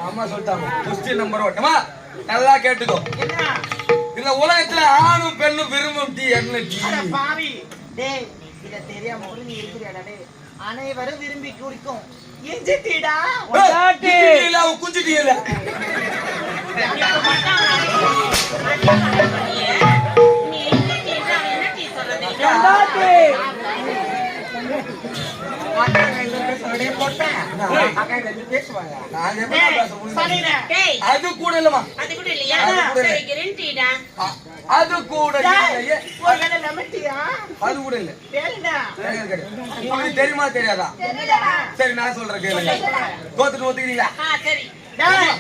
அம்மா சொல்லிட்டாங்க question number 1. அம்மா நல்லா கேட்டுக்கோ. இந்த உலகத்துல ஆணும் பெண்ணும் விரும்பும் டீ என்ன டீ? பாவி டேய் இத தெரியாம நீ இருக்குறியாடா டேய். அனைவரும் விரும்பி குடிக்கும் இஞ்சி டீடா. ஒட்டாட்டி இல்ல குஞ்சி டீ இல்ல. நீ இஞ்சி டீடா என்ன டீ சொல்றீங்க? ஒட்டாட்டி அது கூட இல்லமா. அது கூட இல்லையா? சரி கிரீன் டீடா. அது கூட இல்லையே. ஒருவேளை லெமன் டீயா? அது கூட இல்ல. தெரியுதா? உங்களுக்கு தெரியுமா தெரியாதா? சரி நான் சொல்றேன் கேளுங்க. தோத்துட்டு ஒத்துக்கிறீங்களா? சரி. டேய்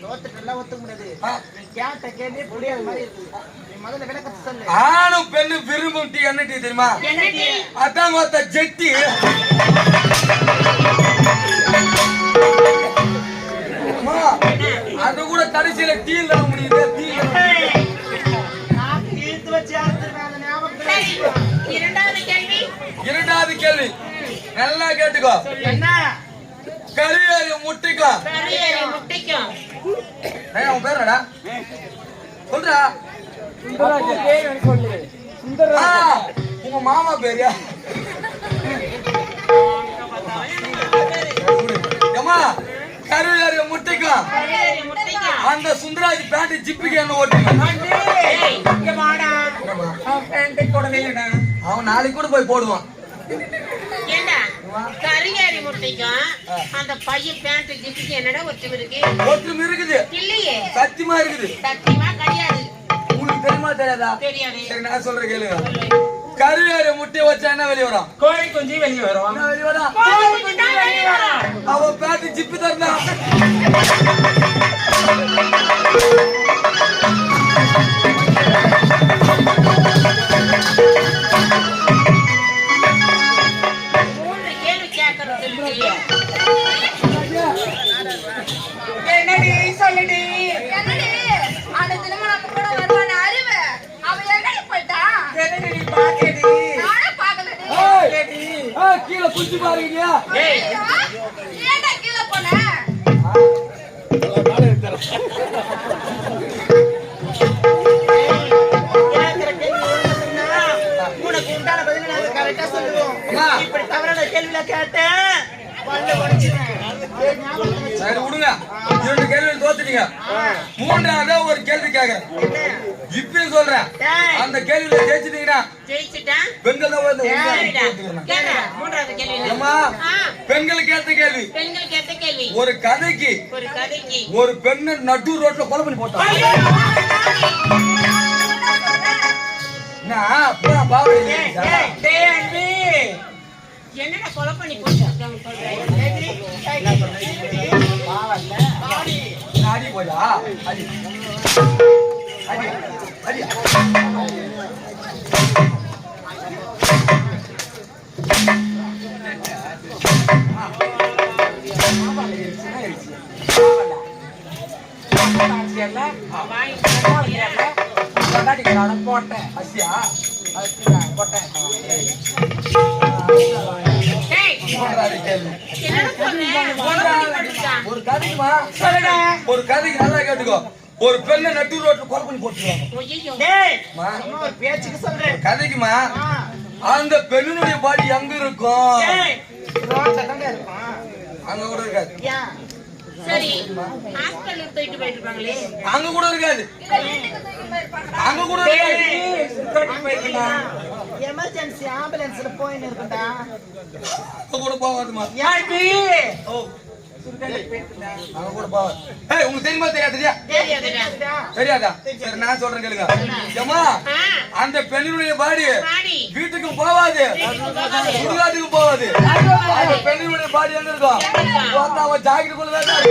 தோத்துட்டலாம் ஒத்துக்க முடியாது. நீ கேட்ட கேள்வி புரியாத மாதிரி இருக்கு. நீ முதல்ல விளக்கத்தை சொல்லு. ஆணும் பெண்ணும் விரும்பும் டீ என்ன டீ தெரியுமா? என்ன டீ? அதான் மொத்த ஜெட்டி. அது கூட கடைசியில டீல் தான் முடியுது. இரண்டாவது கேள்வி நல்லா கேட்டுக்கோ. என்ன? கரியரி முட்டிக்கும். உன் பேர் என்னடா சொல்றா? உங்க மாமா பேரு கருவேறு முட்டைக்கும் அந்த சுந்தராஜ் பேண்ட் ஜிப்புக்கு என்ன ஓட்டுங்க. அவன் நாளைக்கு கூட போய் போடுவான். கரியாரி முட்டைக்கும் அந்த பையன் பேண்ட் ஜிப்புக்கு என்னடா ஒற்றுமை இருக்கு? ஒற்றுமை இருக்குது இல்லையே. சத்தியமா இருக்குது. சத்தியமா கிடையாது. உங்களுக்கு தெரியுமா தெரியாதா? தெரியாது. சரி நான் சொல்றேன் கேளுங்க. கருவேறு முட்டையை வச்சா என்ன வெளியே வரும்? கோழி குஞ்சு வெளியே வரும். என்ன வெளியே வரும்? அவ பேண்ட் ஜிப்பு தரா. என்னடி சொல்லுடி. என்னடி அந்த திருமணம் கூட வருவான அறிவு அவ எங்கடி போய்ட்டா? என்னடி பாக்கடி? நானே பார்க்கலடி. கீழே குச்சி பாருங்க. ஏன்டா கீழே போன? உனக்கு உண்டான பதில் நாங்க கரெக்டா சொல்லுவோம். இப்படி தவறான கேள்வியில கேட்டேன். சரி விடுங்க. 2 கேள்வி தோத்துட்டீங்க. மூன்றாவது ஒரு கேள்வி கேக்குறேன். இப்பயும் சொல்றேன். அந்த கேள்வியில ஜெயிச்சிட்டீங்கன்னா பெண்கள் தான் மூன்றாவது கேள்வி. பெண்களுக்கு ஏத்த கேள்வி. பெண்களுக்கு ஏத்த கேள்வி. ஒரு கதைக்கு ஒரு பெண்ணை நடு ரோட்ல கொலை பண்ணி போட்டான். என்னடா கொலை பண்ணி போட்டாங்க சொல்றேன். அடி போடா அடி அடி அடி. போட்டேன் போட்டேன். ஒரு கதைக்கு நல்லா கேட்டுக்கோ. ஒரு பெண்ணை நட்டு ரோட்ல கொலை பண்ணி போட்டுருவாங்க. பேச்சுக்கு சொல்றேன். கதைக்குமா அந்த பெண்ணுடைய பாடி எங்க இருக்கும்? அங்க கூட இருக்காது. சரி ஹாஸ்பிடல் போயிட்டு இருப்பாங்களே அங்க கூட இருக்காது. அங்க கூட இருக்காது. எமர்ஜென்சி ஆம்புலன்ஸ்ல போயின்னு இருக்குடா. அங்க கூட போவாதுமா. யாடி ஓ அங்க கூட போவாது. ஏய் உங்களுக்கு தெரியுமா தெரியாதா? தெரியாதா? சரி நான் சொல்றேன் கேளுங்க. ஏமா அந்த பெண்ணுடைய பாடி வீட்டுக்கு போவாது, சுடுகாட்டுக்கு போவாது. அந்த பெண்ணுடைய பாடி எங்க இருக்கும்? அவ ஜாக்கெட் குள்ள தான்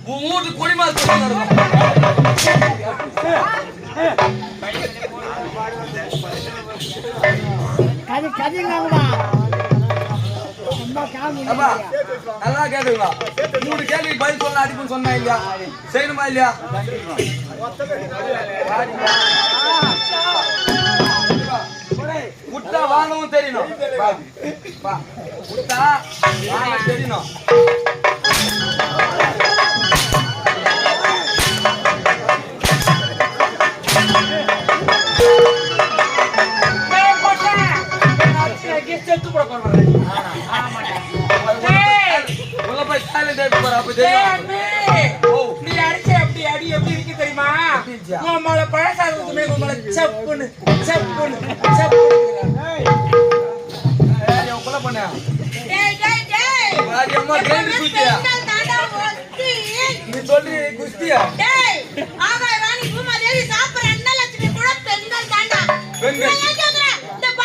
வீட்டு குடிமா அப்பா, நல்லா கேட்டுங்க. 3 கேள்விக்கு பதில் சொல்ல அடிப்புன்னு சொன்னா இல்லையா? செய்யணுமா இல்லையா? முட்டை வாங்கவும் தெரியணும். வா. முட்டை வாங்க தெரியணும். உள்ள போய் silent ஆயிட்டு போற, அப்ப தெரியும். நீ அடிச்ச அப்படி அடி எப்படி இருக்கு தெரியுமா? உன் மேல பழசாதத்துமே உன் மேல சப்புன்னு சப்புன்னு சப்புன்னு. ஏய், உன் கொலை பண்ண. டேய் டேய் டேய் வாடி அம்மா, ட்ரெயின் குஸ்தியா? பெண்கள் தாண்டா ஒத்தி. நீ சொல்லி குஸ்தியா? டேய்